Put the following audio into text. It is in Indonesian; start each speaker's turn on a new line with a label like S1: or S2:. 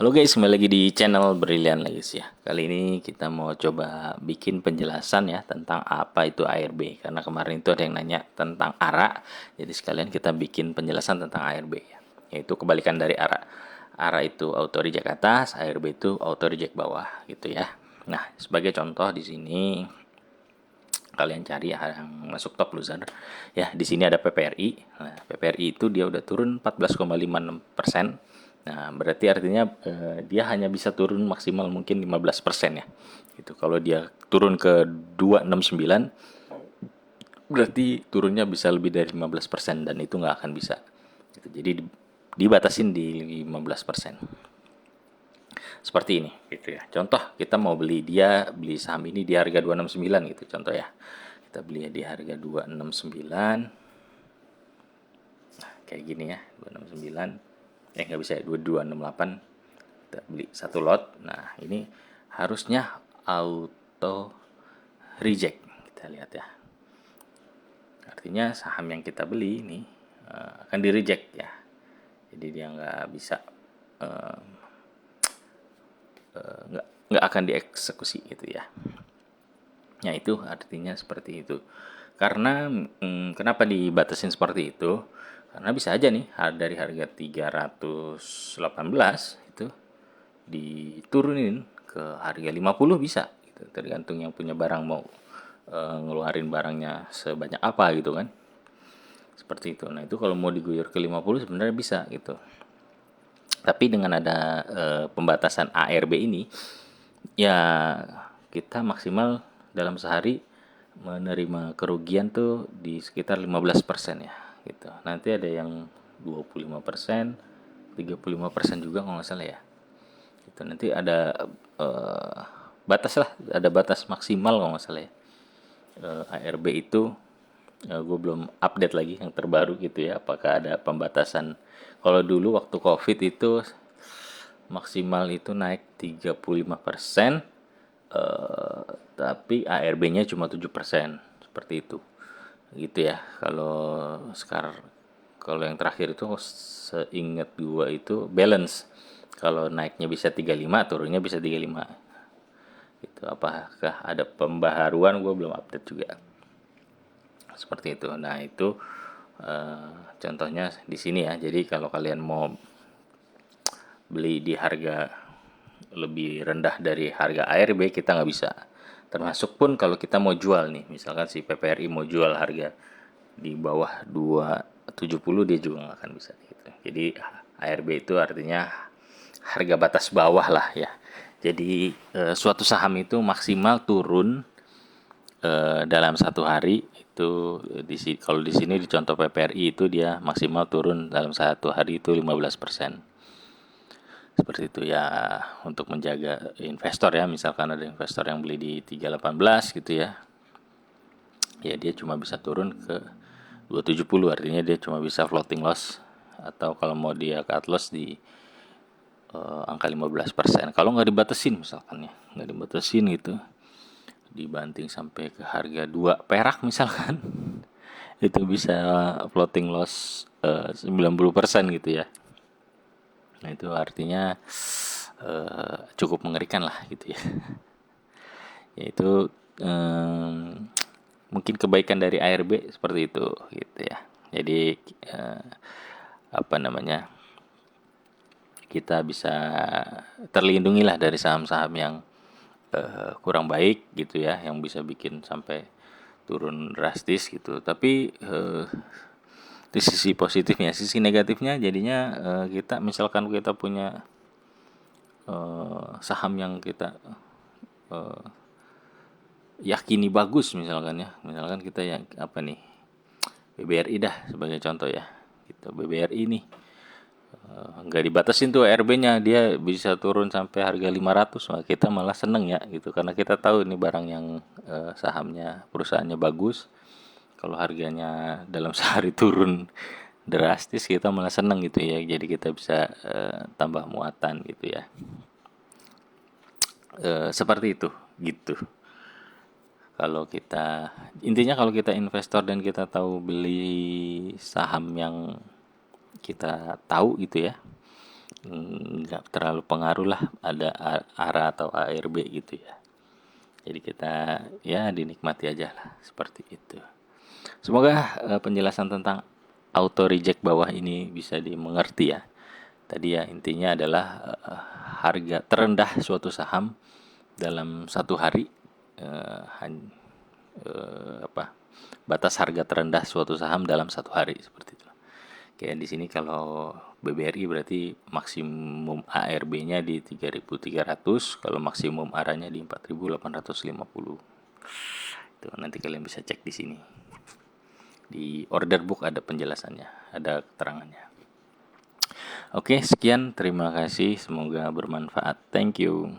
S1: Halo guys, kembali lagi di channel Brilian lagi guys ya. Kali ini kita mau coba bikin penjelasan ya tentang apa itu ARB. Karena kemarin itu ada yang nanya tentang ARA, jadi sekalian kita bikin penjelasan tentang ARB ya. Yaitu kebalikan dari ARA. ARA itu auto reject atas, ARB itu auto reject bawah gitu ya. Nah, sebagai contoh di sini kalian cari ya yang masuk top loser ya. Di sini ada PPRI. Nah, PPRI itu dia udah turun 14,56%. Nah, berarti artinya dia hanya bisa turun maksimal mungkin 15% ya. Gitu. Kalau dia turun ke 269 berarti turunnya bisa lebih dari 15% dan itu nggak akan bisa. Gitu. Jadi dibatasin di 15%. Seperti ini gitu ya. Contoh kita mau beli saham ini di harga 269 gitu contoh ya. Kita beli di harga 269. Nah, kayak gini ya, 269. Nggak bisa ya, 2268. Kita beli satu lot. Nah, ini harusnya auto reject. Kita lihat ya. Artinya saham yang kita beli ini akan di reject ya. Jadi dia nggak bisa nggak akan dieksekusi gitu ya. Ya itu artinya seperti itu. Karena kenapa dibatasin seperti itu? Karena bisa aja nih dari harga 318 itu diturunin ke harga 50 bisa gitu. Tergantung yang punya barang mau ngeluarin barangnya sebanyak apa gitu kan. Seperti itu. Nah, itu kalau mau diguyur ke 50 sebenarnya bisa gitu. Tapi dengan ada pembatasan ARB ini ya kita maksimal dalam sehari menerima kerugian tuh di sekitar 15% ya gitu. Nanti ada yang 25%, 35% juga kalau nggak salah ya. Gitu. Nanti ada eh, batas lah, ada batas maksimal kalau nggak salah ya. ARB itu gue belum update lagi yang terbaru gitu ya. Apakah ada pembatasan? Kalau dulu waktu COVID itu maksimal itu naik 35%, tapi ARB-nya cuma 7%, seperti itu. Gitu ya. Kalau yang terakhir itu seingat gua itu balance. Kalau naiknya bisa 35, turunnya bisa 35. Gitu. Apakah ada pembaharuan? Gua belum update juga. Seperti itu. Nah, itu contohnya di sini ya. Jadi kalau kalian mau beli di harga lebih rendah dari harga ARB kita nggak bisa. Termasuk pun kalau kita mau jual nih, misalkan si PPRI mau jual harga di bawah 270 dia juga nggak akan bisa gitu. Jadi ARB itu artinya harga batas bawah lah ya. Jadi suatu saham itu maksimal turun dalam satu hari itu kalau di sini di contoh PPRI itu dia maksimal turun dalam satu hari itu 15%. Seperti itu ya, untuk menjaga investor ya, misalkan ada investor yang beli di 318 gitu ya. Ya dia cuma bisa turun ke 270, artinya dia cuma bisa floating loss, atau kalau mau dia cut loss di angka 15%. Kalau nggak dibatesin misalkan ya, nggak dibatesin gitu, dibanting sampai ke harga 2 perak misalkan, itu bisa floating loss 90% gitu ya. Nah itu artinya cukup mengerikan lah gitu ya. Yaitu mungkin kebaikan dari ARB seperti itu gitu ya. Jadi apa namanya, kita bisa terlindungi lah dari saham-saham yang kurang baik gitu ya, yang bisa bikin sampai turun drastis gitu. Tapi di sisi positifnya, sisi negatifnya jadinya kita misalkan kita punya saham yang kita yakini bagus misalkan ya, misalkan kita yang apa nih, BBRI dah sebagai contoh ya, kita BBRI nih nggak dibatasin tuh RB-nya, dia bisa turun sampai harga 500. Wah, kita malah seneng ya gitu, karena kita tahu ini barang yang sahamnya, perusahaannya bagus. Kalau harganya dalam sehari turun drastis kita malah seneng gitu ya, jadi kita bisa tambah muatan gitu ya. Seperti itu gitu. Kalau kita intinya kalau kita investor dan kita tahu beli saham yang kita tahu gitu ya, nggak terlalu pengaruh lah ada ARA atau ARB gitu ya. Jadi kita ya dinikmati aja lah seperti itu. Semoga penjelasan tentang auto reject bawah ini bisa dimengerti ya. Tadi ya intinya adalah harga terendah suatu saham dalam satu hari, eh, batas harga terendah suatu saham dalam satu hari seperti itu. Kayak di sini kalau BBRI berarti maksimum ARB-nya di 3.300, kalau maksimum ARA-nya di 4.850. Itu nanti kalian bisa cek di sini. Di order book ada penjelasannya, ada keterangannya. Oke, sekian, terima kasih, semoga bermanfaat. Thank you.